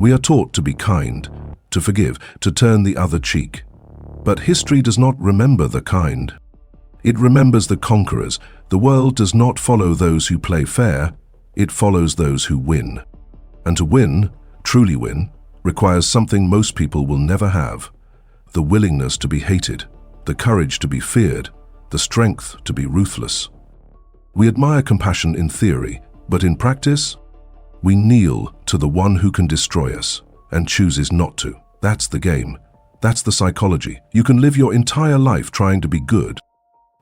We are taught to be kind, to forgive, to turn the other cheek. But history does not remember the kind. It remembers the conquerors. The world does not follow those who play fair, it follows those who win. And to win, truly win, requires something most people will never have: the willingness to be hated, the courage to be feared, the strength to be ruthless. We admire compassion in theory, but in practice, we kneel to the one who can destroy us and chooses not to. That's the game. That's the psychology. You can live your entire life trying to be good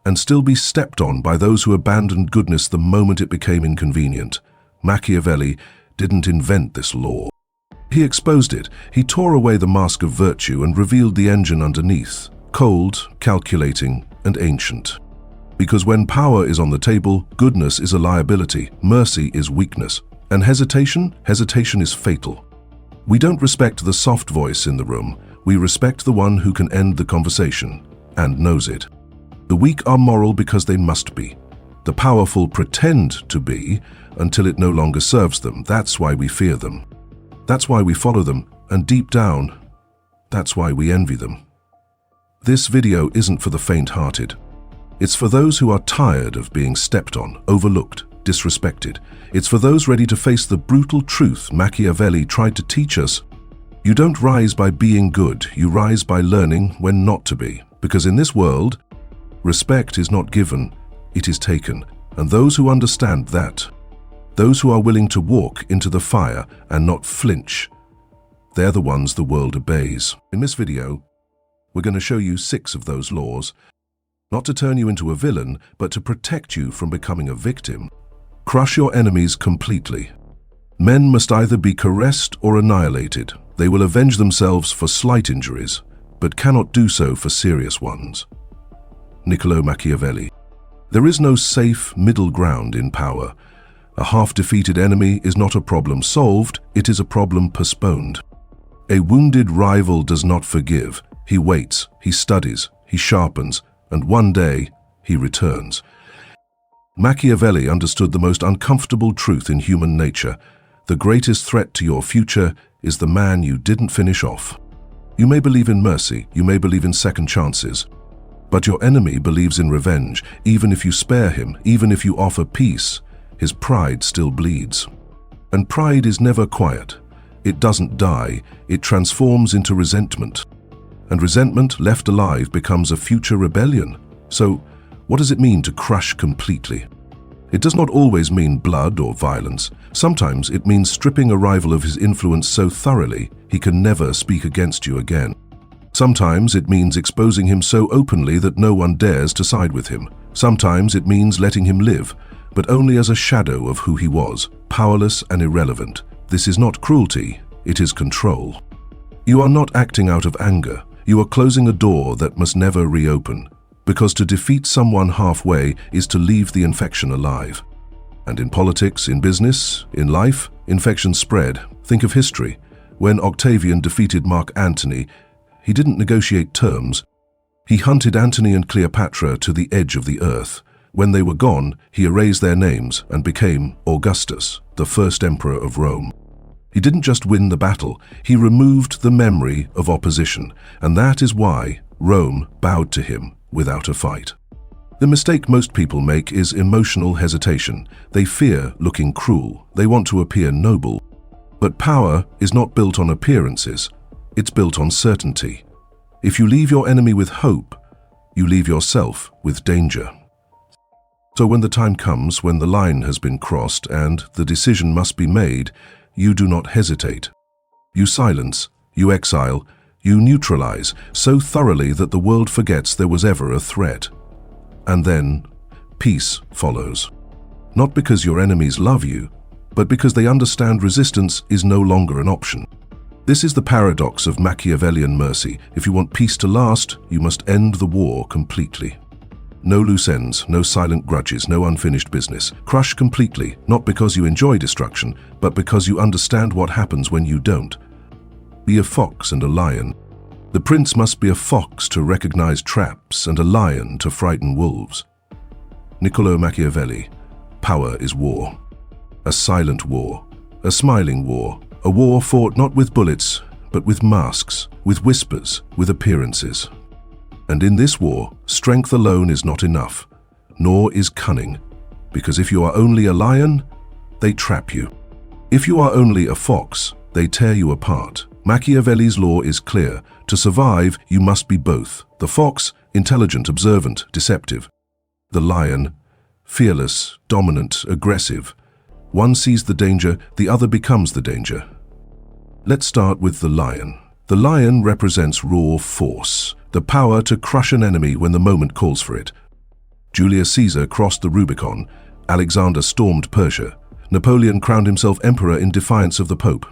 and still be stepped on by those who abandoned goodness the moment it became inconvenient. Machiavelli didn't invent this law. He exposed it. He tore away the mask of virtue and revealed the engine underneath, cold, calculating, and ancient. Because when power is on the table, goodness is a liability, mercy is weakness, and hesitation is fatal. We don't respect the soft voice in the room. We respect the one who can end the conversation and knows it. The weak are moral because they must be. The powerful pretend to be until it no longer serves them. That's why we fear them. That's why we follow them, and deep down, that's why we envy them. This video isn't for the faint-hearted. It's for those who are tired of being stepped on, overlooked, disrespected. It's for those ready to face the brutal truth Machiavelli tried to teach us. You don't rise by being good, you rise by learning when not to be. Because in this world, respect is not given, it is taken. And those who understand that, those who are willing to walk into the fire and not flinch, they're the ones the world obeys. In this video, we're going to show you 6 of those laws, not to turn you into a villain, but to protect you from becoming a victim. Crush your enemies completely. Men must either be caressed or annihilated. They will avenge themselves for slight injuries, but cannot do so for serious ones. Niccolò Machiavelli. There is no safe middle ground in power. A half-defeated enemy is not a problem solved, it is a problem postponed. A wounded rival does not forgive. He waits, he studies, he sharpens, and one day he returns. Machiavelli understood the most uncomfortable truth in human nature. The greatest threat to your future is the man you didn't finish off. You may believe in mercy, you may believe in second chances, but your enemy believes in revenge. Even if you spare him, even if you offer peace, his pride still bleeds. And pride is never quiet. It doesn't die, it transforms into resentment. And resentment, left alive, becomes a future rebellion. So, what does it mean to crush completely? It does not always mean blood or violence. Sometimes it means stripping a rival of his influence so thoroughly he can never speak against you again. Sometimes it means exposing him so openly that no one dares to side with him. Sometimes it means letting him live, but only as a shadow of who he was, powerless and irrelevant. This is not cruelty, it is control. You are not acting out of anger. You are closing a door that must never reopen, because to defeat someone halfway is to leave the infection alive. And in politics, in business, in life, infections spread. Think of history. When Octavian defeated Mark Antony, he didn't negotiate terms. He hunted Antony and Cleopatra to the edge of the earth. When they were gone, he erased their names and became Augustus, the first emperor of Rome. He didn't just win the battle, he removed the memory of opposition, and that is why Rome bowed to him without a fight. The mistake most people make is emotional hesitation. They fear looking cruel, they want to appear noble. But power is not built on appearances, it's built on certainty. If you leave your enemy with hope, you leave yourself with danger. So when the time comes, when the line has been crossed and the decision must be made, you do not hesitate. You silence, you exile, you neutralize so thoroughly that the world forgets there was ever a threat. And then, peace follows. Not because your enemies love you, but because they understand resistance is no longer an option. This is the paradox of Machiavellian mercy. If you want peace to last, you must end the war completely. No loose ends, no silent grudges, no unfinished business. Crush completely, not because you enjoy destruction, but because you understand what happens when you don't. Be a fox and a lion. The prince must be a fox to recognize traps and a lion to frighten wolves. Niccolò Machiavelli. Power is war. A silent war, a smiling war, A war fought not with bullets, but with masks, with whispers, with appearances. And in this war, strength alone is not enough, nor is cunning, because if you are only a lion, they trap you. If you are only a fox, they tear you apart. Machiavelli's law is clear. To survive, you must be both. The fox, intelligent, observant, deceptive. The lion, fearless, dominant, aggressive. One sees the danger, the other becomes the danger. Let's start with the lion. The lion represents raw force, the power to crush an enemy when the moment calls for it. Julius Caesar crossed the Rubicon, Alexander stormed Persia, Napoleon crowned himself emperor in defiance of the Pope.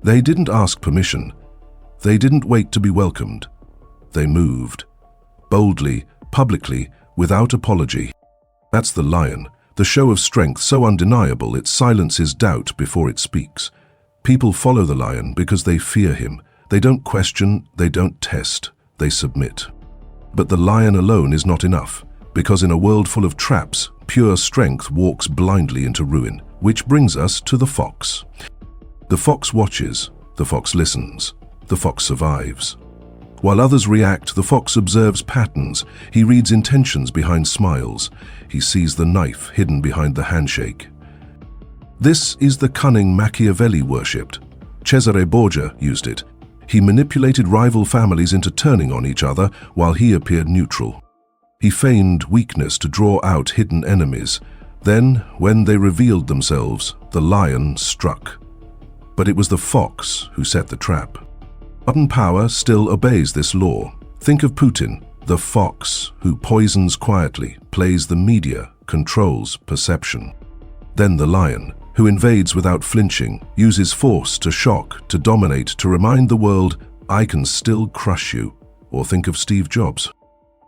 They didn't ask permission. They didn't wait to be welcomed. They moved. Boldly, publicly, without apology. That's the lion, the show of strength so undeniable it silences doubt before it speaks. People follow the lion because they fear him. They don't question, they don't test, they submit. But the lion alone is not enough, because in a world full of traps, pure strength walks blindly into ruin. Which brings us to the fox. The fox watches, the fox listens, the fox survives. While others react, the fox observes patterns. He reads intentions behind smiles. He sees the knife hidden behind the handshake. This is the cunning Machiavelli worshipped. Cesare Borgia used it. He manipulated rival families into turning on each other while he appeared neutral. He feigned weakness to draw out hidden enemies. Then, when they revealed themselves, the lion struck. But it was the fox who set the trap. Modern power still obeys this law. Think of Putin, the fox who poisons quietly, plays the media, controls perception. Then the lion, who invades without flinching, uses force to shock, to dominate, to remind the world, I can still crush you. Or think of Steve Jobs.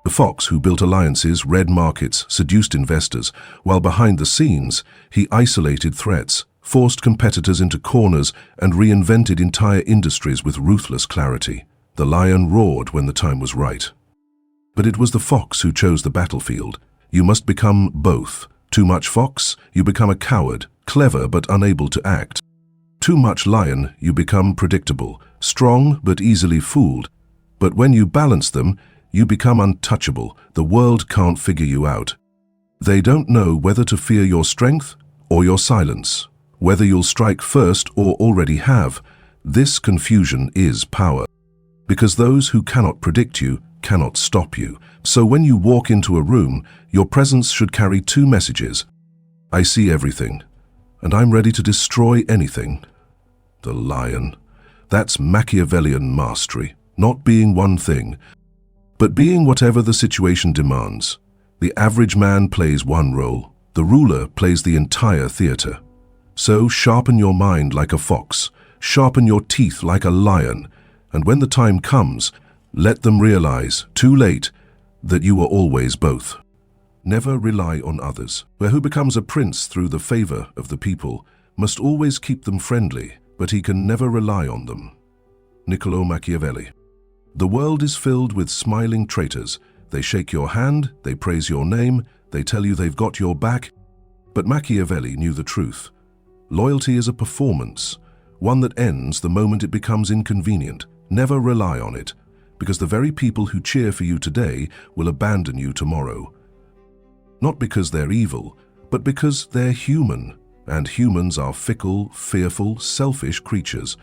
The fox who built alliances, read markets, seduced investors, while behind the scenes, he isolated threats, forced competitors into corners, and reinvented entire industries with ruthless clarity. The lion roared when the time was right. But it was the fox who chose the battlefield. You must become both. Too much fox, you become a coward, clever but unable to act. Too much lion, you become predictable, strong but easily fooled. But when you balance them, you become untouchable. The world can't figure you out. They don't know whether to fear your strength or your silence, whether you'll strike first or already have. This confusion is power. Because those who cannot predict you cannot stop you. So when you walk into a room, your presence should carry two messages. I see everything, and I'm ready to destroy anything. The lion. That's Machiavellian mastery, not being one thing, but being whatever the situation demands. The average man plays one role. The ruler plays the entire theater. So sharpen your mind like a fox, sharpen your teeth like a lion, and when the time comes, let them realize, too late, that you are always both. Never rely on others. Who becomes a prince through the favor of the people must always keep them friendly, but he can never rely on them. Niccolò Machiavelli. The world is filled with smiling traitors. They shake your hand, they praise your name, they tell you they've got your back. But Machiavelli knew the truth. Loyalty is a performance, one that ends the moment it becomes inconvenient. Never rely on it, because the very people who cheer for you today will abandon you tomorrow. Not because they're evil, but because they're human, and humans are fickle, fearful, selfish creatures.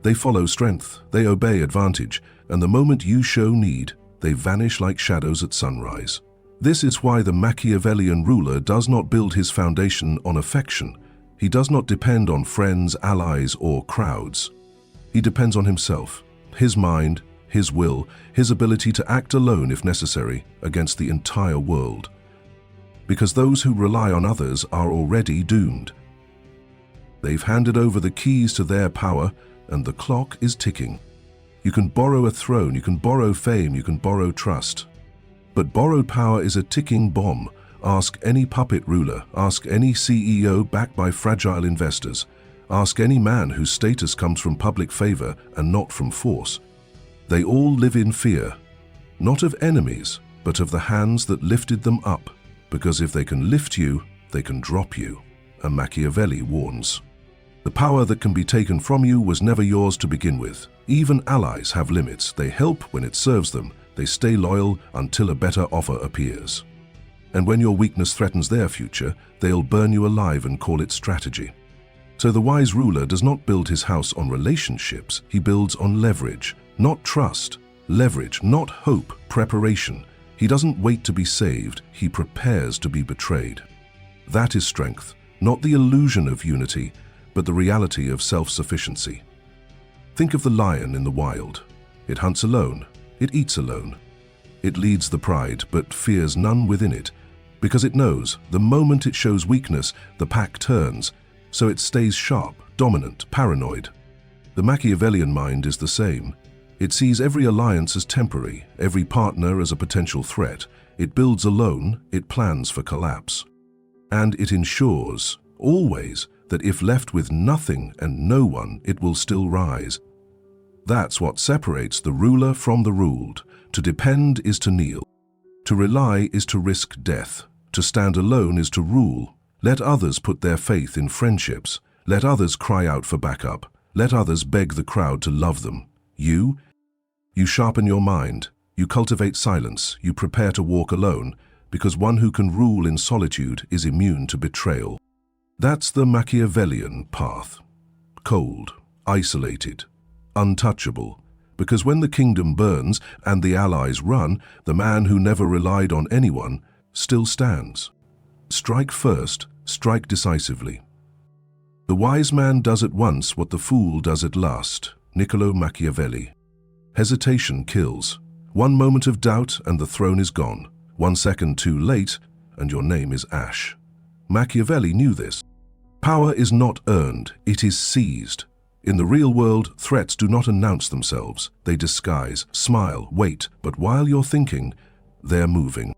They follow strength, they obey advantage, and the moment you show need, they vanish like shadows at sunrise. This is why the Machiavellian ruler does not build his foundation on affection. He does not depend on friends, allies, or crowds. He depends on himself, his mind, his will, his ability to act alone if necessary against the entire world. Because those who rely on others are already doomed. They've handed over the keys to their power, and the clock is ticking. You can borrow a throne, you can borrow fame, you can borrow trust. But borrowed power is a ticking bomb. Ask any puppet ruler, ask any CEO backed by fragile investors, ask any man whose status comes from public favor and not from force. They all live in fear, not of enemies, but of the hands that lifted them up, because if they can lift you, they can drop you, and Machiavelli warns. The power that can be taken from you was never yours to begin with. Even allies have limits. They help when it serves them. They stay loyal until a better offer appears. And when your weakness threatens their future, they'll burn you alive and call it strategy. So the wise ruler does not build his house on relationships. He builds on leverage, not trust. Leverage, not hope, preparation. He doesn't wait to be saved. He prepares to be betrayed. That is strength, not the illusion of unity, but the reality of self-sufficiency. Think of the lion in the wild. It hunts alone. It eats alone. It leads the pride, but fears none within it, because it knows the moment it shows weakness, the pack turns, so it stays sharp, dominant, paranoid. The Machiavellian mind is the same. It sees every alliance as temporary, every partner as a potential threat. It builds alone, it plans for collapse. And it ensures, always, that if left with nothing and no one, it will still rise. That's what separates the ruler from the ruled. To depend is to kneel. To rely is to risk death. To stand alone is to rule. Let others put their faith in friendships. Let others cry out for backup. Let others beg the crowd to love them. You sharpen your mind. You cultivate silence. You prepare to walk alone, because one who can rule in solitude is immune to betrayal. That's the Machiavellian path. Cold, isolated, untouchable. Because when the kingdom burns and the allies run, the man who never relied on anyone still stands. Strike first, strike decisively. The wise man does at once what the fool does at last. Niccolò Machiavelli. Hesitation kills. One moment of doubt and the throne is gone. 1 second too late and your name is ash. Machiavelli knew this. Power is not earned, it is seized. In the real world, threats do not announce themselves. They disguise, smile, wait, but while you're thinking, they're moving.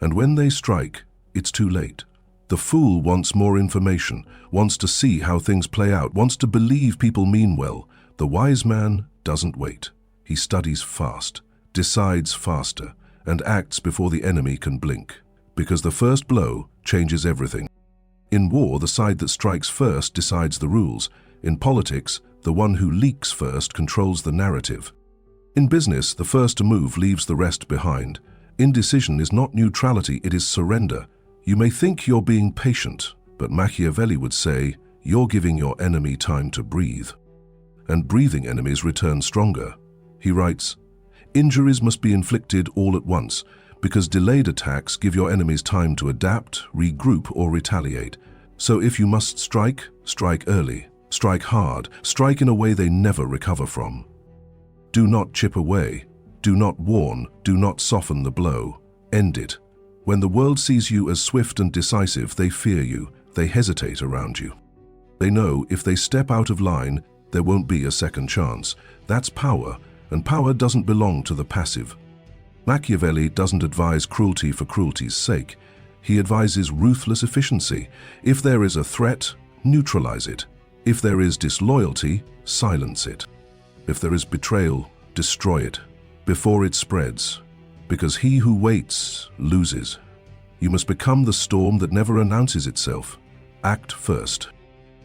And when they strike, it's too late. The fool wants more information, wants to see how things play out, wants to believe people mean well. The wise man doesn't wait. He studies fast, decides faster, and acts before the enemy can blink. Because the first blow changes everything. In war, the side that strikes first decides the rules. In politics, the one who leaks first controls the narrative. In business, the first to move leaves the rest behind. Indecision is not neutrality, it is surrender. You may think you're being patient, but Machiavelli would say, you're giving your enemy time to breathe. And breathing enemies return stronger. He writes, injuries must be inflicted all at once, because delayed attacks give your enemies time to adapt, regroup, or retaliate. So if you must strike, strike early. Strike hard, strike in a way they never recover from. Do not chip away, do not warn, do not soften the blow. End it. When the world sees you as swift and decisive, they fear you, they hesitate around you. They know if they step out of line, there won't be a second chance. That's power, and power doesn't belong to the passive. Machiavelli doesn't advise cruelty for cruelty's sake. He advises ruthless efficiency. If there is a threat, neutralize it. If there is disloyalty, silence it. If there is betrayal, destroy it, before it spreads. Because he who waits loses. You must become the storm that never announces itself. Act first.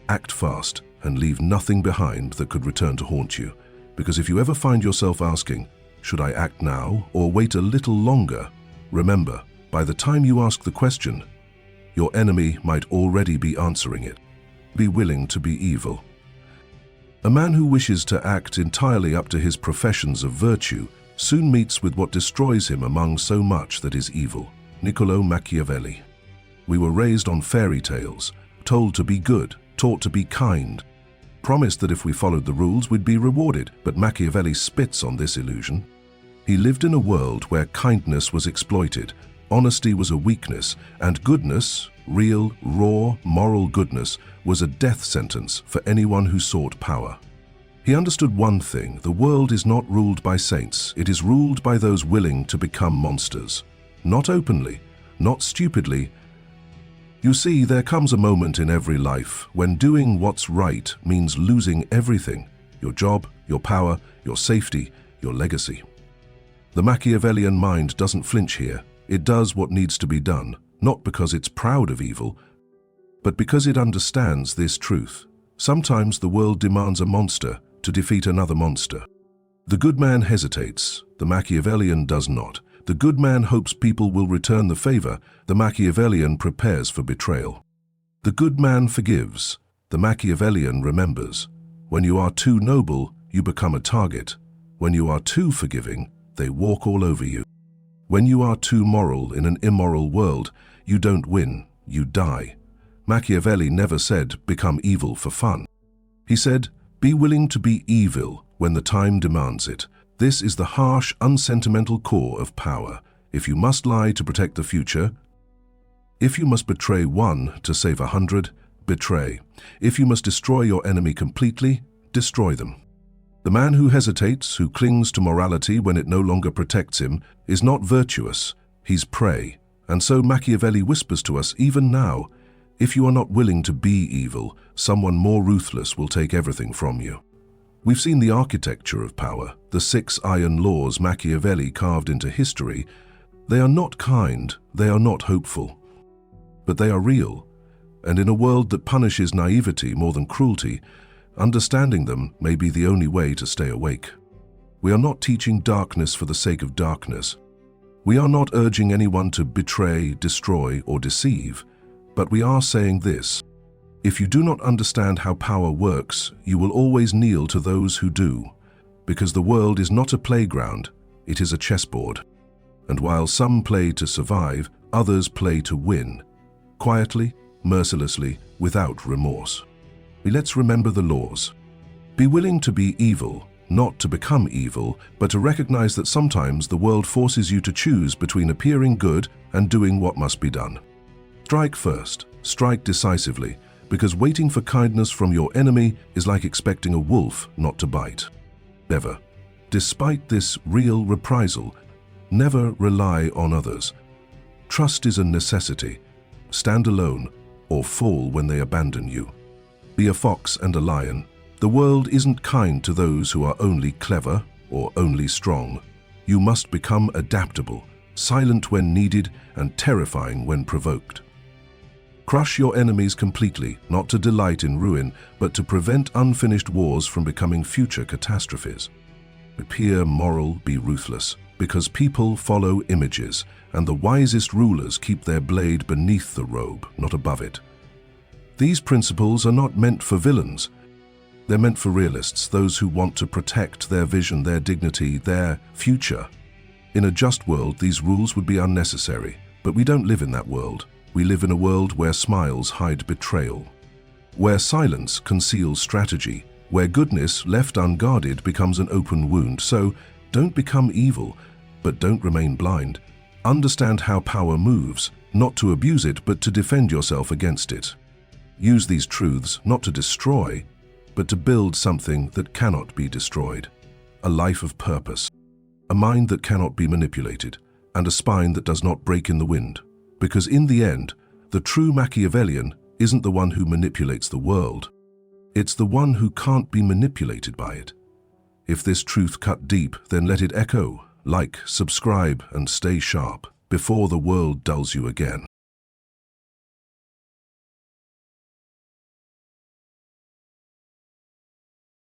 Act fast, and leave nothing behind that could return to haunt you. Because if you ever find yourself asking, should I act now or wait a little longer? Remember, by the time you ask the question, your enemy might already be answering it. Be willing to be evil. A man who wishes to act entirely up to his professions of virtue soon meets with what destroys him among so much that is evil. Niccolò Machiavelli. We were raised on fairy tales, told to be good, taught to be kind, promised that if we followed the rules we'd be rewarded, but Machiavelli spits on this illusion. He lived in a world where kindness was exploited, honesty was a weakness, and goodness, real, raw, moral goodness, was a death sentence for anyone who sought power. He understood one thing: the world is not ruled by saints, it is ruled by those willing to become monsters. Not openly, not stupidly. You see, there comes a moment in every life when doing what's right means losing everything: your job, your power, your safety, your legacy. The Machiavellian mind doesn't flinch here. It does what needs to be done, not because it's proud of evil, but because it understands this truth. Sometimes the world demands a monster to defeat another monster. The good man hesitates, the Machiavellian does not. The good man hopes people will return the favor, the Machiavellian prepares for betrayal. The good man forgives, the Machiavellian remembers. When you are too noble, you become a target. When you are too forgiving, they walk all over you. When you are too moral in an immoral world, you don't win, you die. Machiavelli never said, become evil for fun. He said, be willing to be evil when the time demands it. This is the harsh, unsentimental core of power. If you must lie to protect the future, if you must betray one to save 100, betray. If you must destroy your enemy completely, destroy them. The man who hesitates, who clings to morality when it no longer protects him, is not virtuous, he's prey. And so Machiavelli whispers to us even now, if you are not willing to be evil, someone more ruthless will take everything from you. We've seen the architecture of power, the 6 iron laws Machiavelli carved into history. They are not kind, they are not hopeful, but they are real. And in a world that punishes naivety more than cruelty, understanding them may be the only way to stay awake. We are not teaching darkness for the sake of darkness. We are not urging anyone to betray, destroy, or deceive, but we are saying this. If you do not understand how power works, you will always kneel to those who do, because the world is not a playground, it is a chessboard. And while some play to survive, others play to win, quietly, mercilessly, without remorse. Let's remember the laws. Be willing to be evil, not to become evil, but to recognize that sometimes the world forces you to choose between appearing good and doing what must be done. Strike first, strike decisively, because waiting for kindness from your enemy is like expecting a wolf not to bite. Never, despite this real reprisal, never rely on others. Trust is a necessity. Stand alone or fall when they abandon you. Be a fox and a lion. The world isn't kind to those who are only clever or only strong. You must become adaptable, silent when needed, and terrifying when provoked. Crush your enemies completely, not to delight in ruin, but to prevent unfinished wars from becoming future catastrophes. Appear moral, be ruthless, because people follow images, and the wisest rulers keep their blade beneath the robe, not above it. These principles are not meant for villains. They're meant for realists, those who want to protect their vision, their dignity, their future. In a just world, these rules would be unnecessary, but we don't live in that world. We live in a world where smiles hide betrayal, where silence conceals strategy, where goodness left unguarded becomes an open wound. So don't become evil, but don't remain blind. Understand how power moves, not to abuse it, but to defend yourself against it. Use these truths not to destroy, but to build something that cannot be destroyed. A life of purpose, a mind that cannot be manipulated, and a spine that does not break in the wind. Because in the end, the true Machiavellian isn't the one who manipulates the world. It's the one who can't be manipulated by it. If this truth cut deep, then let it echo. Like, subscribe, and stay sharp before the world dulls you again.